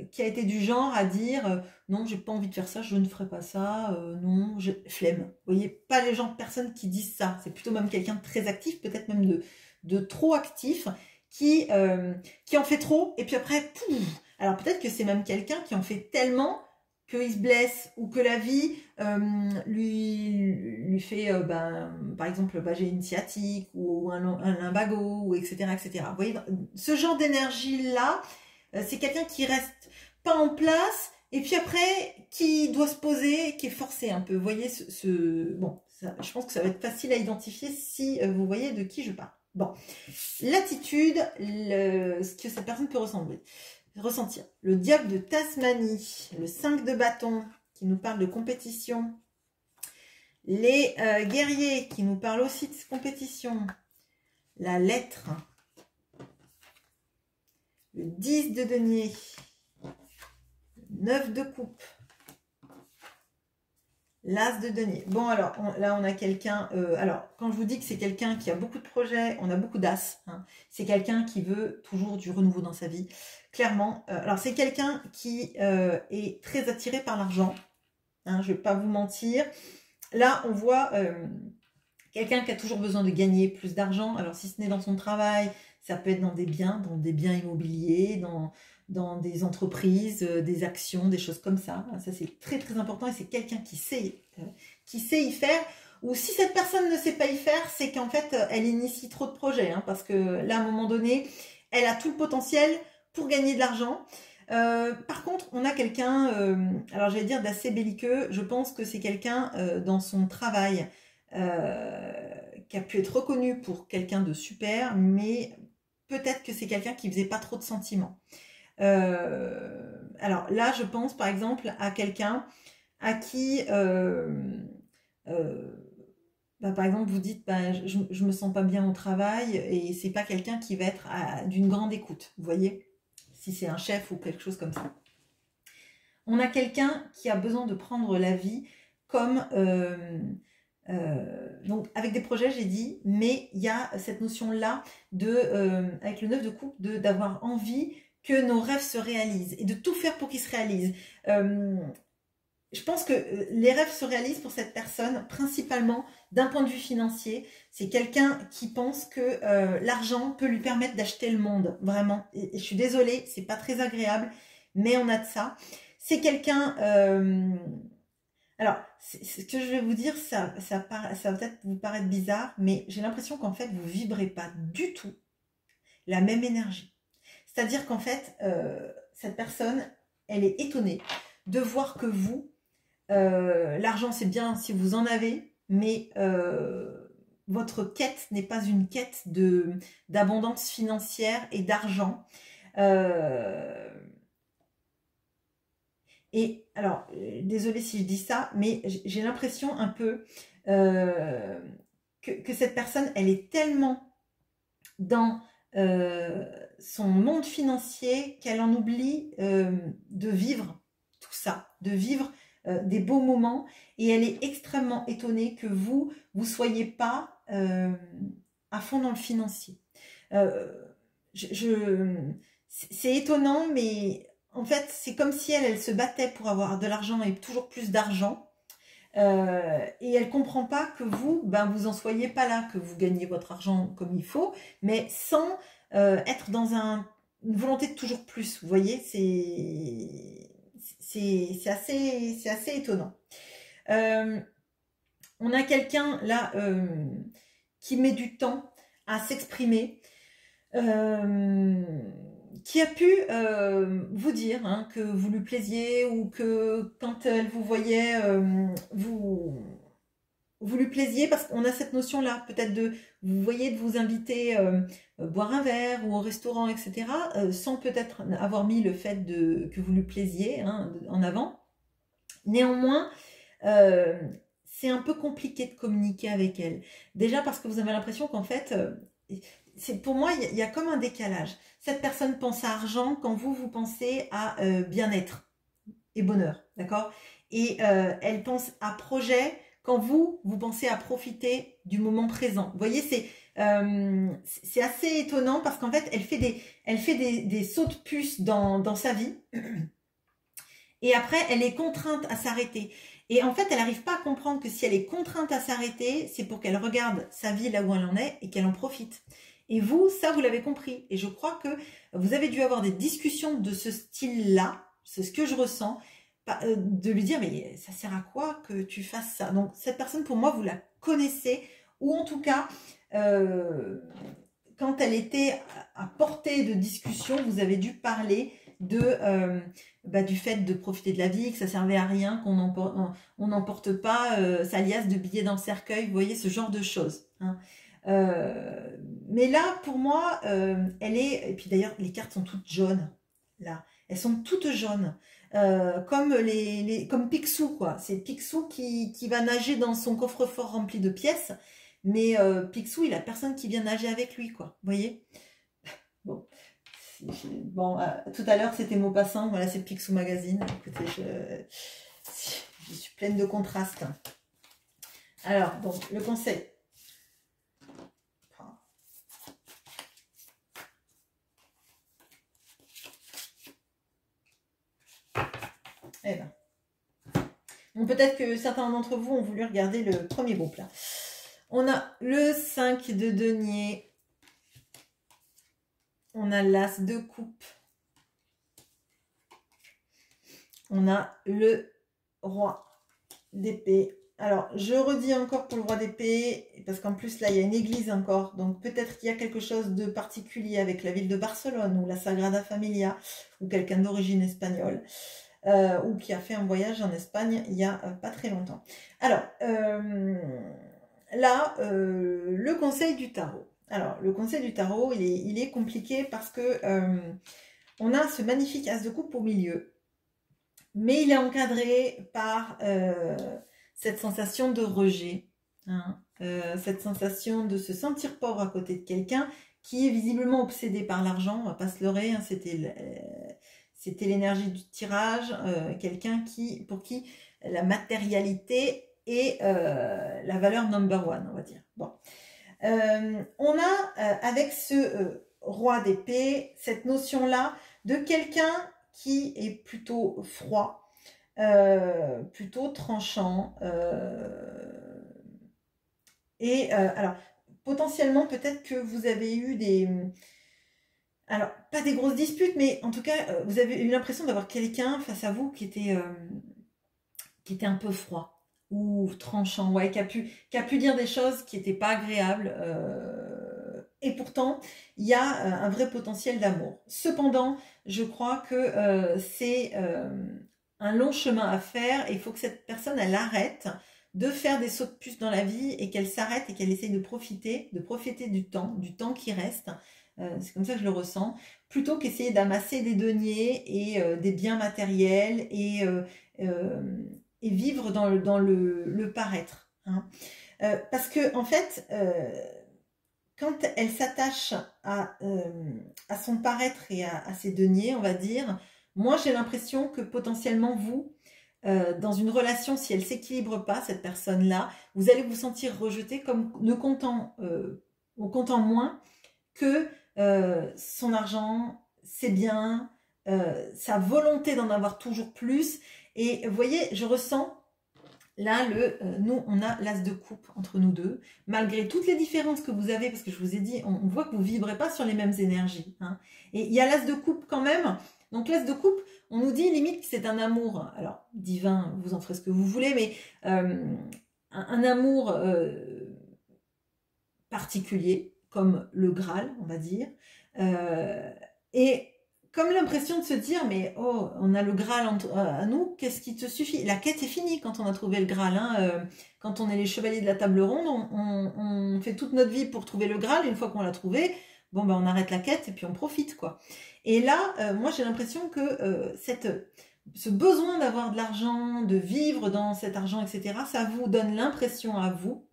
qui a été du genre à dire non, j'ai pas envie de faire ça, je ne ferai pas ça, non, flemme. Vous voyez, pas les gens, personnes qui disent ça. C'est plutôt même quelqu'un de très actif, peut-être même de trop actif, qui en fait trop et puis après, pouf. Alors peut-être que c'est même quelqu'un qui en fait tellement qu'il se blesse ou que la vie lui fait, par exemple, j'ai une sciatique ou un lumbago, ou etc., etc. Vous voyez, ce genre d'énergie-là, c'est quelqu'un qui reste pas en place et puis après, qui doit se poser, qui est forcé un peu. Vous voyez, bon, ça, je pense que ça va être facile à identifier si vous voyez de qui je parle. Bon, l'attitude, ce que cette personne peut ressentir. Le diable de Tasmanie, le 5 de bâton qui nous parle de compétition, les guerriers qui nous parlent aussi de compétition, la lettre, le 10 de denier, le 9 de coupe, l'as de denier. Bon, alors, là, on a quelqu'un... alors, quand je vous dis que c'est quelqu'un qui a beaucoup de projets, on a beaucoup d'as. Hein, c'est quelqu'un qui veut toujours du renouveau dans sa vie. Clairement. Alors, c'est quelqu'un qui est très attiré par l'argent. Hein, je ne vais pas vous mentir. Là, on voit quelqu'un qui a toujours besoin de gagner plus d'argent. Alors, si ce n'est dans son travail, ça peut être dans des biens immobiliers, dans des entreprises, des actions, des choses comme ça. Ça, c'est très, très important et c'est quelqu'un qui sait y faire. Ou si cette personne ne sait pas y faire, c'est qu'en fait, elle initie trop de projets. Hein, parce que là, à un moment donné, elle a tout le potentiel pour gagner de l'argent. Par contre, on a quelqu'un, alors j'allais dire d'assez belliqueux. Je pense que c'est quelqu'un dans son travail qui a pu être reconnu pour quelqu'un de super, mais peut-être que c'est quelqu'un qui faisait pas trop de sentiments. Alors là, je pense par exemple à quelqu'un à qui, par exemple, vous dites, je me sens pas bien au travail et c'est pas quelqu'un qui va être d'une grande écoute, vous voyez, si c'est un chef ou quelque chose comme ça. On a quelqu'un qui a besoin de prendre la vie comme... donc avec des projets j'ai dit, mais il y a cette notion là avec le 9 de coupe d'avoir envie que nos rêves se réalisent et de tout faire pour qu'ils se réalisent. Je pense que les rêves se réalisent pour cette personne principalement d'un point de vue financier. C'est quelqu'un qui pense que l'argent peut lui permettre d'acheter le monde, vraiment. Et je suis désolée, c'est pas très agréable, mais on a de ça. C'est quelqu'un... Alors, ce que je vais vous dire, ça va peut-être vous paraître bizarre, mais j'ai l'impression qu'en fait, vous vibrez pas du tout la même énergie. C'est-à-dire qu'en fait, cette personne, elle est étonnée de voir que vous, l'argent c'est bien si vous en avez, mais votre quête n'est pas une quête d'abondance financière et d'argent. Et alors, désolée si je dis ça, mais j'ai l'impression un peu que cette personne, elle est tellement dans son monde financier qu'elle en oublie de vivre tout ça, de vivre des beaux moments, et elle est extrêmement étonnée que vous soyez pas à fond dans le financier. C'est étonnant, mais en fait c'est comme si elle se battait pour avoir de l'argent et toujours plus d'argent. Et elle comprend pas que vous, ben vous en soyez pas là, que vous gagnez votre argent comme il faut, mais sans être dans une volonté de toujours plus. Vous voyez, c'est assez étonnant. On a quelqu'un là qui met du temps à s'exprimer, qui a pu vous dire hein, que vous lui plaisiez, ou que quand elle vous voyait, vous lui plaisiez, parce qu'on a cette notion-là, peut-être vous voyez, de vous inviter boire un verre ou au restaurant, etc., sans peut-être avoir mis le fait que vous lui plaisiez hein, en avant. Néanmoins, c'est un peu compliqué de communiquer avec elle. Déjà parce que vous avez l'impression qu'en fait, pour moi, il y a comme un décalage. Cette personne pense à argent quand vous pensez à bien-être et bonheur, d'accord? Et elle pense à projet quand vous pensez à profiter du moment présent. Vous voyez, c'est assez étonnant parce qu'en fait, elle fait des sauts de puce dans sa vie. Et après, elle est contrainte à s'arrêter. Et en fait, elle n'arrive pas à comprendre que si elle est contrainte à s'arrêter, c'est pour qu'elle regarde sa vie là où elle en est et qu'elle en profite. Et vous, ça, vous l'avez compris. Et je crois que vous avez dû avoir des discussions de ce style-là, c'est ce que je ressens, de lui dire, mais ça sert à quoi que tu fasses ça? Donc, cette personne, pour moi, vous la connaissez, ou en tout cas, quand elle était à portée de discussion, vous avez dû parler du fait de profiter de la vie, que ça servait à rien, qu'on n'emporte pas sa liasse de billets dans le cercueil, vous voyez, ce genre de choses. Hein. Mais là, pour moi, elle est... Et puis d'ailleurs, les cartes sont toutes jaunes, là. Elles sont toutes jaunes. Comme Picsou, quoi. C'est Picsou qui va nager dans son coffre-fort rempli de pièces. Mais Picsou, il a personne qui vient nager avec lui, quoi. Vous voyez? Bon. Bon, tout à l'heure, c'était Maupassant. Voilà, c'est Picsou Magazine. Écoutez, je suis pleine de contrastes. Alors, donc, le conseil. Eh ben. Bon, peut-être que certains d'entre vous ont voulu regarder le premier groupe, là. On a le 5 de denier. On a l'as de coupe. On a le roi d'épée. Alors, je redis encore pour le roi d'épée, parce qu'en plus, là, il y a une église encore. Donc, peut-être qu'il y a quelque chose de particulier avec la ville de Barcelone, ou la Sagrada Familia, ou quelqu'un d'origine espagnole, ou qui a fait un voyage en Espagne il n'y a pas très longtemps. Alors, là, le conseil du tarot. Alors, le conseil du tarot, il est compliqué parce que on a ce magnifique as de coupe au milieu. Mais il est encadré par cette sensation de rejet. Hein, cette sensation de se sentir pauvre à côté de quelqu'un qui est visiblement obsédé par l'argent. On va pas se leurrer, hein, c'était l'énergie du tirage. Quelqu'un pour qui la matérialité est la valeur number one, on va dire. Bon. On a avec ce roi d'épée cette notion-là de quelqu'un qui est plutôt froid, plutôt tranchant. Alors, potentiellement, peut-être que vous avez eu alors, pas des grosses disputes, mais en tout cas, vous avez eu l'impression d'avoir quelqu'un face à vous qui était qui était un peu froid ou tranchant, ouais, qui a pu dire des choses qui n'étaient pas agréables. Et pourtant, il y a un vrai potentiel d'amour. Cependant, je crois que c'est un long chemin à faire et il faut que cette personne, elle arrête de faire des sauts de puce dans la vie et qu'elle s'arrête et qu'elle essaye de profiter du temps qui reste. C'est comme ça que je le ressens, plutôt qu'essayer d'amasser des deniers et des biens matériels et vivre dans le paraître. Hein. Parce que en fait, quand elle s'attache à son paraître et à ses deniers, on va dire, moi j'ai l'impression que potentiellement vous, dans une relation, si elle ne s'équilibre pas, cette personne-là, vous allez vous sentir rejeté comme ne comptant, comptant moins que son argent, ses biens, sa volonté d'en avoir toujours plus. Et vous voyez, je ressens là, nous, on a l'as de coupe entre nous deux, malgré toutes les différences que vous avez, parce que je vous ai dit, on voit que vous ne vibrez pas sur les mêmes énergies. Hein. Et il y a l'as de coupe quand même. Donc l'as de coupe, on nous dit limite que c'est un amour, alors divin, vous en ferez ce que vous voulez, mais un amour particulier, comme le Graal, on va dire. Et comme l'impression de se dire, mais oh, on a le Graal à nous, qu'est-ce qui te suffit? La quête est finie quand on a trouvé le Graal. Hein. Quand on est les chevaliers de la table ronde, on fait toute notre vie pour trouver le Graal. Et une fois qu'on l'a trouvé, bon, ben, on arrête la quête et puis on profite, quoi. Et là, moi, j'ai l'impression que ce besoin d'avoir de l'argent, de vivre dans cet argent, etc., ça vous donne l'impression à vous,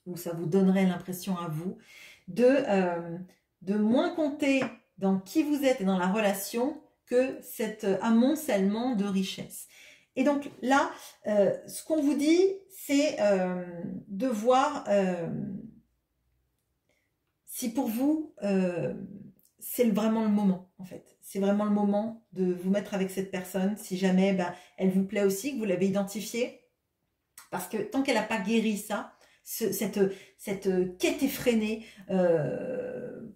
ou ça vous donnerait l'impression à vous, de moins compter dans qui vous êtes et dans la relation que cet amoncellement de richesse. Et donc là, ce qu'on vous dit, c'est de voir si pour vous, c'est vraiment le moment, en fait. C'est vraiment le moment de vous mettre avec cette personne, si jamais elle vous plaît aussi, que vous l'avez identifiée. Parce que tant qu'elle n'a pas guéri ça, cette quête effrénée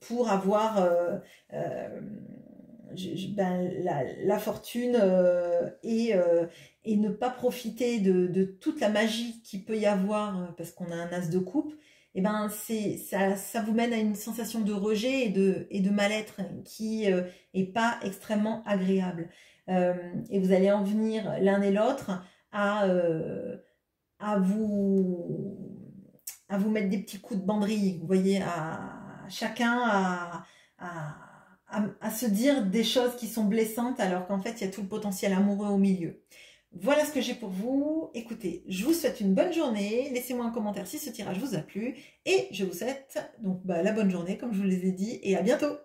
pour avoir la fortune et ne pas profiter de toute la magie qu'il peut y avoir parce qu'on a un as de coupe, et ben ça vous mène à une sensation de rejet et de mal-être qui est pas extrêmement agréable. Et vous allez en venir l'un et l'autre à vous mettre des petits coups de banderille, vous voyez, chacun à se dire des choses qui sont blessantes alors qu'en fait il y a tout le potentiel amoureux au milieu. Voilà ce que j'ai pour vous. Écoutez, je vous souhaite une bonne journée. Laissez-moi un commentaire si ce tirage vous a plu. Et je vous souhaite donc la bonne journée, comme je vous les ai dit, et à bientôt.